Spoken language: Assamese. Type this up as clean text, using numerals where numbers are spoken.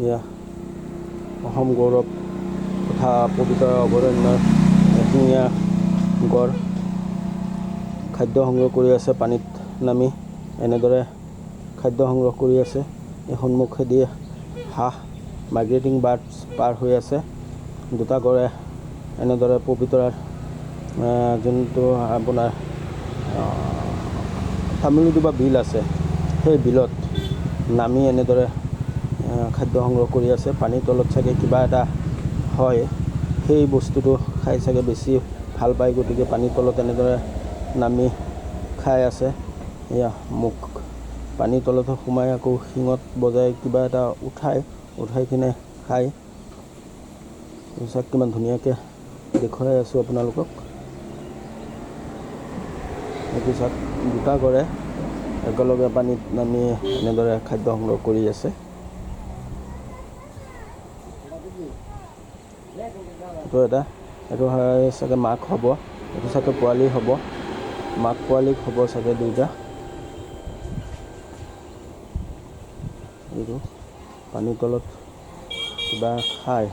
এয়া অসম গৌৰৱ তথা পবিত্ৰ অভয়াৰণ্যৰ এশিঙীয়া গড় খাদ্য সংগ্ৰহ কৰি আছে। পানীত নামি এনেদৰে খাদ্য সংগ্ৰহ কৰি আছে। এই সন্মুখেদি হাঁহ মাইগ্ৰেটিং বাৰ্ডছ পাৰ হৈ আছে। দুটা গড়ে এনেদৰে পবিতৰাৰ যোনটো আপোনাৰ তামিলনাডু বিল আছে, সেই বিলত নামি এনেদৰে খাদ্য সংগ্ৰহ কৰি আছে। পানীৰ তলত চাগে কিবা এটা হয়, সেই বস্তুটো খাই চাগে বেছি ভাল পায়, গতিকে পানীৰ তলত এনেদৰে নামি খাই আছে। এয়া মুখ পানীৰ তলত সোমাই আকৌ শিঙত বজাই কিবা এটা উঠাই কিনে খায়। চাওক কিমান ধুনীয়াকৈ দেখুৱাই আছোঁ আপোনালোকক। এইটো চাওক দুটা গড়ে একেলগে পানীত নামি এনেদৰে খাদ্য সংগ্ৰহ কৰি আছে। এইটো হয় চাগে মাক হ'ব, এইটো চাগে পোৱালি হ'ব, মাক পোৱালিক হ'ব চাগে দুইটা। এইটো পানীৰ তলত কিবা খায়।